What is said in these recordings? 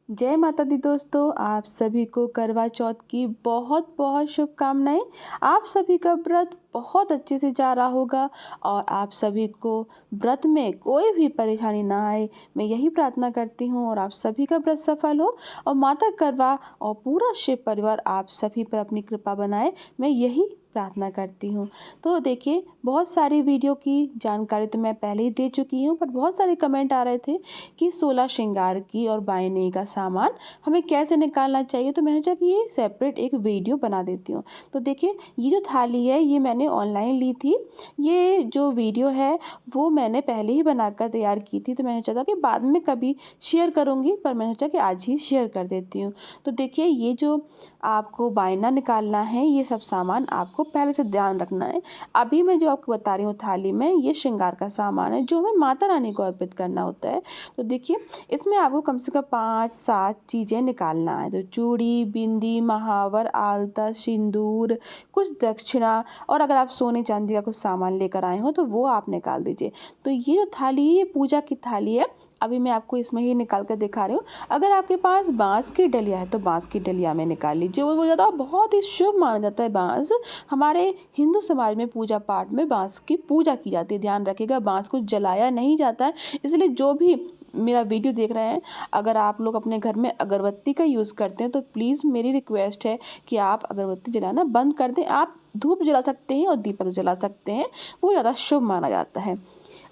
जय माता दी दोस्तों, आप सभी को करवा चौथ की बहुत बहुत शुभकामनाएं। आप सभी का व्रत बहुत अच्छे से जा रहा होगा और आप सभी को व्रत में कोई भी परेशानी ना आए, मैं यही प्रार्थना करती हूँ। और आप सभी का व्रत सफल हो और माता करवा और पूरा शिव परिवार आप सभी पर अपनी कृपा बनाए, मैं यही प्रार्थना करती हूँ। तो देखिए, बहुत सारी वीडियो की जानकारी तो मैं पहले ही दे चुकी हूँ, पर बहुत सारे कमेंट आ रहे थे कि 16 श्रृंगार की और बायने का सामान हमें कैसे निकालना चाहिए। तो मैंने सोचा कि ये सेपरेट एक वीडियो बना देती हूँ। तो देखिए, ये जो थाली है ये मैंने ऑनलाइन ली थी। ये जो वीडियो है वो मैंने पहले ही बनाकर तैयार की थी, तो मैंने सोचा कि बाद में कभी शेयर करूँगी, पर मैंने सोचा कि आज ही शेयर कर देती हूँ। तो देखिए, ये जो आपको बायना निकालना है, ये सब सामान आपको पहले से ध्यान रखना है। अभी मैं जो आपको बता रही हूँ थाली में, ये श्रृंगार का सामान है जो हमें माता रानी को अर्पित करना होता है। तो देखिए, इसमें आपको कम से कम 5-7 चीज़ें निकालना है। तो चूड़ी, बिंदी, महावर, आलता, सिंदूर, कुछ दक्षिणा, और अगर आप सोने चांदी का कुछ सामान लेकर आए हो तो वो आप निकाल दीजिए। तो ये जो थाली है ये पूजा की थाली है। अभी मैं आपको इसमें ही निकाल कर दिखा रही हूँ। अगर आपके पास बांस की डलिया है तो बांस की डलिया में निकाल लीजिए। वो ज़्यादा बहुत ही शुभ माना जाता है बांस। हमारे हिंदू समाज में पूजा पाठ में बांस की पूजा की जाती है। ध्यान रखिएगा, बांस को जलाया नहीं जाता है। इसलिए जो भी मेरा वीडियो देख रहे हैं, अगर आप लोग अपने घर में अगरबत्ती का यूज़ करते हैं तो प्लीज़ मेरी रिक्वेस्ट है कि आप अगरबत्ती जलाना बंद कर दें। आप धूप जला सकते हैं और दीपक जला सकते हैं, वो ज़्यादा शुभ माना जाता है।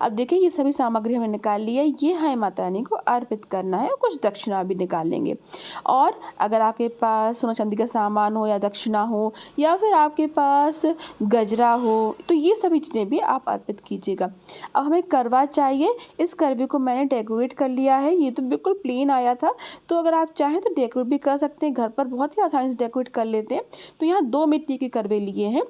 अब देखिए, ये सभी सामग्री हमने निकाल ली है। ये है माता रानी को अर्पित करना है, और कुछ दक्षिणा भी निकाल लेंगे। और अगर आपके पास सोना चांदी का सामान हो या दक्षिणा हो या फिर आपके पास गजरा हो, तो ये सभी चीज़ें भी आप अर्पित कीजिएगा। अब हमें करवा चाहिए। इस करवे को मैंने डेकोरेट कर लिया है। ये तो बिल्कुल प्लेन आया था, तो अगर आप चाहें तो डेकोरेट भी कर सकते हैं। घर पर बहुत ही आसानी से डेकोरेट कर लेते हैं। तो यहाँ 2 मिट्टी के करवे लिए हैं।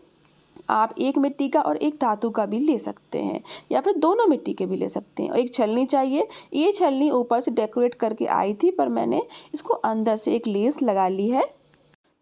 आप एक मिट्टी का और एक धातु का भी ले सकते हैं, या फिर दोनों मिट्टी के भी ले सकते हैं। और एक छलनी चाहिए। ये छलनी ऊपर से डेकोरेट करके आई थी, पर मैंने इसको अंदर से एक लेस लगा ली है।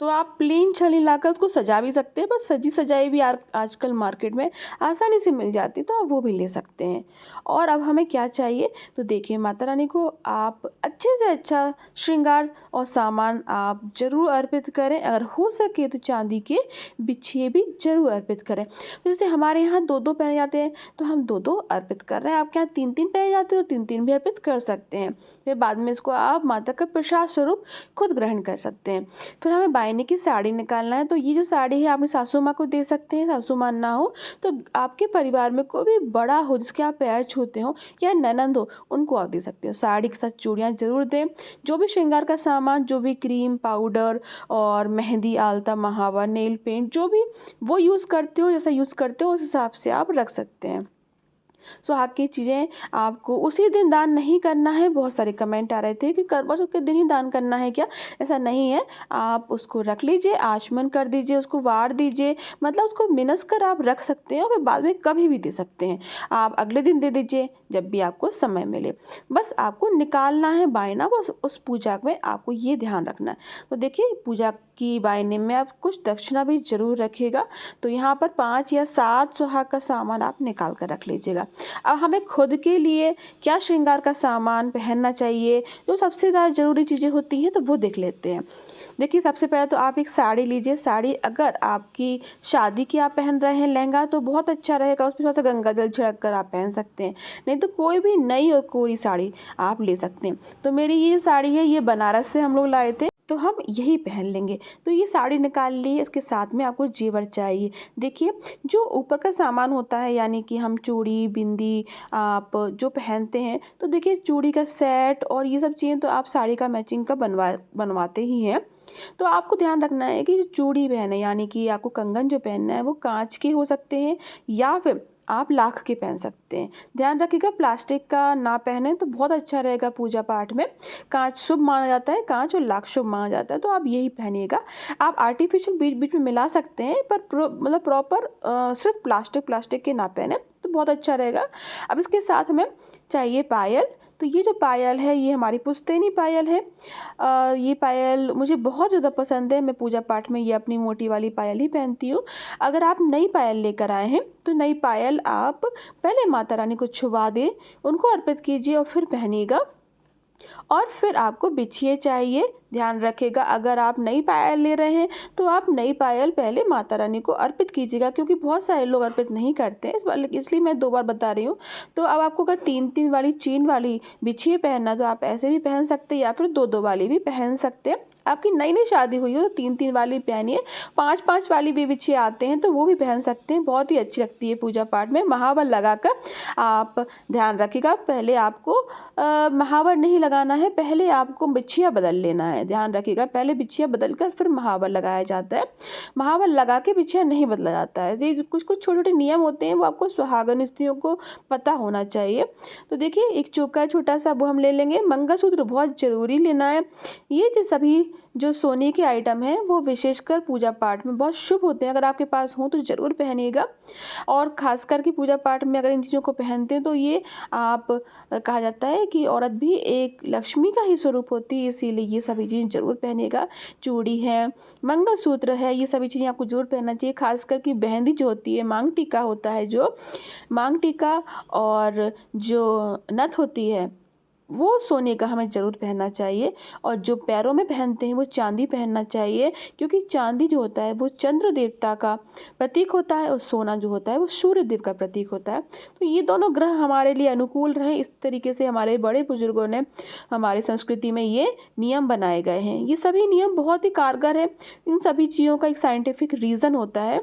तो आप प्लेन छलनी लाकर उसको सजा भी सकते हैं, बस सजी सजाई भी आजकल मार्केट में आसानी से मिल जाती है, तो आप वो भी ले सकते हैं। और अब हमें क्या चाहिए, तो देखिए, माता रानी को आप अच्छे से अच्छा श्रृंगार और सामान आप जरूर अर्पित करें। अगर हो सके तो चांदी के बिछिए भी जरूर अर्पित करें। तो जैसे हमारे यहाँ 2-2 पहने जाते हैं, तो हम 2-2 अर्पित कर रहे हैं। आपके यहाँ 3-3 पहने जाते हैं तो 3-3 भी अर्पित कर सकते हैं। फिर बाद में इसको आप माता का प्रसाद स्वरूप खुद ग्रहण कर सकते हैं। फिर हमें बायने की साड़ी निकालना है। तो ये जो साड़ी है अपनी सासू माँ को दे सकते हैं। सासू माँ ना हो तो आपके परिवार में कोई भी बड़ा हो जिसके आप पैर छूते हो, या ननंद हो, उनको आप दे सकते हो। साड़ी के साथ चूड़ियाँ जरूर दें। जो भी श्रृंगार का सामान, जो भी क्रीम, पाउडर और मेहंदी, आलता, महावर, नेल पेंट, जो भी वो यूज़ करते हो, जैसा यूज़ करते हो उस हिसाब से आप रख सकते हैं। सुहाग की चीज़ें आपको उसी दिन दान नहीं करना है। बहुत सारे कमेंट आ रहे थे कि करवा चौथ के दिन ही दान करना है क्या? ऐसा नहीं है। आप उसको रख लीजिए, आचमन कर दीजिए, उसको वार दीजिए, मतलब उसको मिनस कर आप रख सकते हैं और फिर बाद में कभी भी दे सकते हैं। आप अगले दिन दे दीजिए जब भी आपको समय मिले। बस आपको निकालना है बायना, बस उस पूजा में आपको ये ध्यान रखना है। तो देखिए, पूजा की बायने में आप कुछ दक्षिणा भी जरूर रखिएगा। तो यहाँ पर 5 या 7 सुहाग का सामान आप निकाल कर रख लीजिएगा। अब हमें खुद के लिए क्या श्रृंगार का सामान पहनना चाहिए, जो सबसे ज़्यादा ज़रूरी चीज़ें होती हैं, तो वो देख लेते हैं। देखिए, सबसे पहले तो आप एक साड़ी लीजिए। साड़ी अगर आपकी शादी की आप पहन रहे हैं लहंगा, तो बहुत अच्छा रहेगा। उसमें थोड़ा सा गंगा जल छिड़क कर आप पहन सकते हैं। नहीं तो कोई भी नई और कोरी साड़ी आप ले सकते हैं। तो मेरी ये जो साड़ी है ये बनारस से हम लोग लाए थे, तो हम यही पहन लेंगे। तो ये साड़ी निकाल ली। इसके साथ में आपको जेवर चाहिए। देखिए, जो ऊपर का सामान होता है, यानी कि हम चूड़ी, बिंदी आप जो पहनते हैं, तो देखिए, चूड़ी का सेट और ये सब चीज़ें तो आप साड़ी का मैचिंग का बनवाते ही हैं। तो आपको ध्यान रखना है कि जो चूड़ी पहने, यानी कि आपको कंगन जो पहनना है वो कांच के हो सकते हैं या फिर आप लाख के पहन सकते हैं। ध्यान रखिएगा, प्लास्टिक का ना पहने तो बहुत अच्छा रहेगा। पूजा पाठ में कांच शुभ माना जाता है, कांच और लाख शुभ माना जाता है, तो आप यही पहनिएगा। आप आर्टिफिशियल बीच बीच में मिला सकते हैं, पर मतलब प्रॉपर सिर्फ प्लास्टिक के ना पहने तो बहुत अच्छा रहेगा। अब इसके साथ हमें चाहिए पायल। तो ये जो पायल है ये हमारी पुश्तैनी पायल है। ये पायल मुझे बहुत ज़्यादा पसंद है। मैं पूजा पाठ में ये अपनी मोटी वाली पायल ही पहनती हूँ। अगर आप नई पायल लेकर आए हैं तो नई पायल आप पहले माता रानी को छुवा दें, उनको अर्पित कीजिए और फिर पहनिएगा। और फिर आपको बिछिए चाहिए। ध्यान रखिएगा, अगर आप नई पायल ले रहे हैं तो आप नई पायल पहले माता रानी को अर्पित कीजिएगा, क्योंकि बहुत सारे लोग अर्पित नहीं करते हैं, इसलिए मैं 2 बार बता रही हूँ। तो अब आपको अगर 3-3 वाली चेन वाली बिछिए पहनना तो आप ऐसे भी पहन सकते हैं या फिर 2-2 वाली भी पहन सकते हैं। आपकी नई नई शादी हुई हो तो 3-3 वाली पहनिए। 5-5 वाली भी बिछिए आते हैं तो वो भी पहन सकते हैं, बहुत ही अच्छी लगती है पूजा पाठ में। महावर लगाकर आप ध्यान रखिएगा, पहले आपको महावर नहीं लगाना है, पहले आपको बिछिया बदल लेना है। ध्यान रखिएगा, पहले बिछिया बदल कर फिर महावर लगाया जाता है। महावर लगा के बिछिया नहीं बदला जाता है। ये कुछ कुछ छोटे छोटे नियम होते हैं, वो आपको सुहागन स्त्रियों को पता होना चाहिए। तो देखिए, एक चोका छोटा सा वो हम ले लेंगे। मंगलसूत्र बहुत ज़रूरी लेना है। ये जो सभी जो सोने के आइटम हैं वो विशेषकर पूजा पाठ में बहुत शुभ होते हैं। अगर आपके पास हो तो ज़रूर पहनिएगा। और ख़ास करके पूजा पाठ में अगर इन चीज़ों को पहनते हैं तो ये आप कहा जाता है कि औरत भी एक लक्ष्मी का ही स्वरूप होती है, इसीलिए ये सभी चीज़ ज़रूर पहनिएगा। चूड़ी है, मंगलसूत्र है, ये सभी चीज़ें आपको ज़रूर पहनना चाहिए। ख़ास करके मेहंदी जो होती है, मांग टीका होता है, जो मांग टीका और जो नथ होती है वो सोने का हमें ज़रूर पहनना चाहिए। और जो पैरों में पहनते हैं वो चांदी पहनना चाहिए, क्योंकि चांदी जो होता है वो चंद्र देवता का प्रतीक होता है और सोना जो होता है वो सूर्य देव का प्रतीक होता है। तो ये दोनों ग्रह हमारे लिए अनुकूल रहे, इस तरीके से हमारे बड़े बुजुर्गों ने हमारी संस्कृति में ये नियम बनाए गए हैं। ये सभी नियम बहुत ही कारगर है। इन सभी चीज़ों का एक साइंटिफिक रीज़न होता है।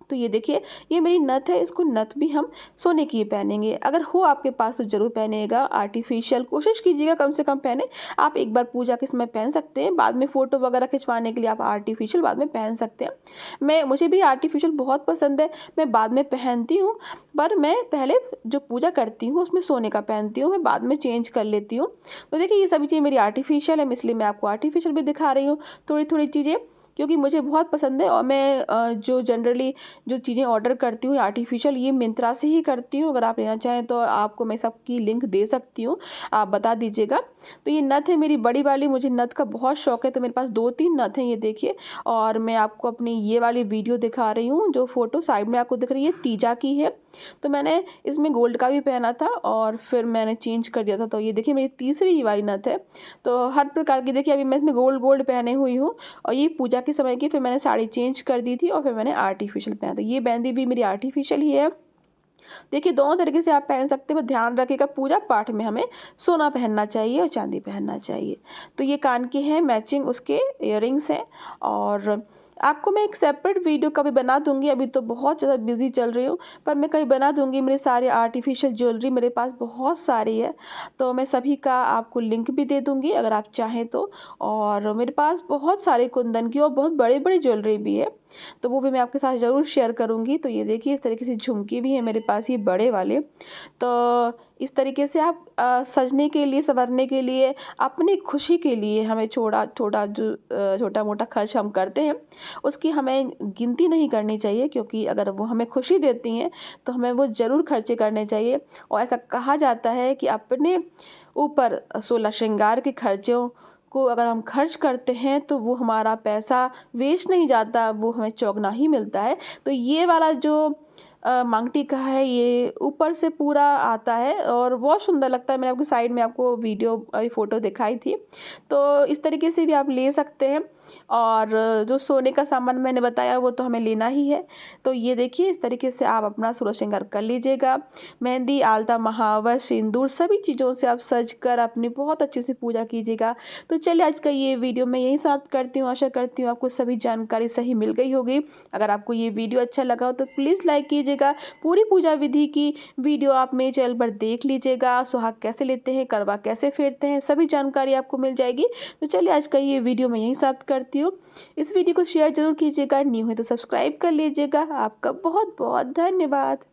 तो ये देखिए, ये मेरी नथ है, इसको नथ भी हम सोने की ही पहनेंगे। अगर हो आपके पास तो ज़रूर पहनेगा। आर्टिफिशियल कोशिश कीजिएगा कम से कम पहने। आप एक बार पूजा के समय पहन सकते हैं, बाद में फ़ोटो वगैरह खिंचवाने के लिए आप आर्टिफिशियल बाद में पहन सकते हैं। मुझे भी आर्टिफिशियल बहुत पसंद है, मैं बाद में पहनती हूँ, पर मैं पहले जो पूजा करती हूँ उसमें सोने का पहनती हूँ, मैं बाद में चेंज कर लेती हूँ। तो देखिए, ये सभी चीज़ें मेरी आर्टिफिशियल है, इसलिए मैं आपको आर्टिफिशियल भी दिखा रही हूँ थोड़ी थोड़ी चीज़ें, क्योंकि मुझे बहुत पसंद है। और मैं जो जनरली जो चीज़ें ऑर्डर करती हूँ आर्टिफिशियल, ये मिंत्रा से ही करती हूँ। अगर आप लेना चाहें तो आपको मैं सबकी लिंक दे सकती हूँ, आप बता दीजिएगा। तो ये नथ है मेरी बड़ी वाली, मुझे नथ का बहुत शौक है, तो मेरे पास 2-3 नथ हैं, ये देखिए। और मैं आपको अपनी ये वाली वीडियो दिखा रही हूँ, जो फ़ोटो साइड में आपको दिख रही है तीजा की है। तो मैंने इसमें गोल्ड का भी पहना था और फिर मैंने चेंज कर दिया था। तो ये देखिए, मेरी तीसरी ये वाली नथ है। तो हर प्रकार की देखिए, अभी मैं इसमें गोल्ड पहने हुई हूँ। और ये पूजा के समय की, फिर मैंने साड़ी चेंज कर दी थी और फिर मैंने आर्टिफिशियल पहना था। ये बिंदी भी मेरी आर्टिफिशियल ही है। देखिए, दोनों तरीके से आप पहन सकते हैं, ध्यान रखिएगा पूजा पाठ में हमें सोना पहनना चाहिए और चांदी पहनना चाहिए। तो ये कान के हैं, मैचिंग उसके इयररिंग्स हैं। और आपको मैं एक सेपरेट वीडियो कभी बना दूंगी, अभी तो बहुत ज़्यादा बिजी चल रही हूँ, पर मैं कभी बना दूंगी। मेरे सारे आर्टिफिशियल ज्वेलरी मेरे पास बहुत सारी है, तो मैं सभी का आपको लिंक भी दे दूंगी अगर आप चाहें तो। और मेरे पास बहुत सारे कुंदन की और बहुत बड़ी बड़ी ज्वेलरी भी है, तो वो भी मैं आपके साथ ज़रूर शेयर करूँगी। तो ये देखिए, इस तरीके से झुमके भी हैं मेरे पास, ये बड़े वाले। तो इस तरीके से आप सजने के लिए, संवरने के लिए, अपनी खुशी के लिए हमें छोटा मोटा खर्च हम करते हैं, उसकी हमें गिनती नहीं करनी चाहिए, क्योंकि अगर वो हमें खुशी देती हैं तो हमें वो ज़रूर खर्चे करने चाहिए। और ऐसा कहा जाता है कि अपने ऊपर 16 श्रृंगार के खर्चों को अगर हम खर्च करते हैं तो वो हमारा पैसा वेस्ट नहीं जाता, वो हमें चौगुना ही मिलता है। तो ये वाला जो मांग टीका है, ये ऊपर से पूरा आता है और बहुत सुंदर लगता है। मैंने आपको साइड में आपको वीडियो फ़ोटो दिखाई थी। तो इस तरीके से भी आप ले सकते हैं। और जो सोने का सामान मैंने बताया वो तो हमें लेना ही है। तो ये देखिए, इस तरीके से आप अपना सूरज श्रृंगार कर लीजिएगा। मेहंदी, आलता, महावर, सिंदूर सभी चीज़ों से आप सज कर अपनी बहुत अच्छे से पूजा कीजिएगा। तो चलिए, आज का ये वीडियो मैं यहीं समाप्त करती हूँ। आशा करती हूँ आपको सभी जानकारी सही मिल गई होगी। अगर आपको ये वीडियो अच्छा लगा हो तो प्लीज़ लाइक कीजिएगा। पूरी पूजा विधि की वीडियो आप मेरे चैनल पर देख लीजिएगा। सुहाग कैसे लेते हैं, करवा कैसे फेरते हैं, सभी जानकारी आपको मिल जाएगी। तो चलिए, आज का ये वीडियो मैं यहीं समाप्त करती हूँ। इस वीडियो को शेयर जरूर कीजिएगा, न्यू है तो सब्सक्राइब कर लीजिएगा। आपका बहुत बहुत धन्यवाद।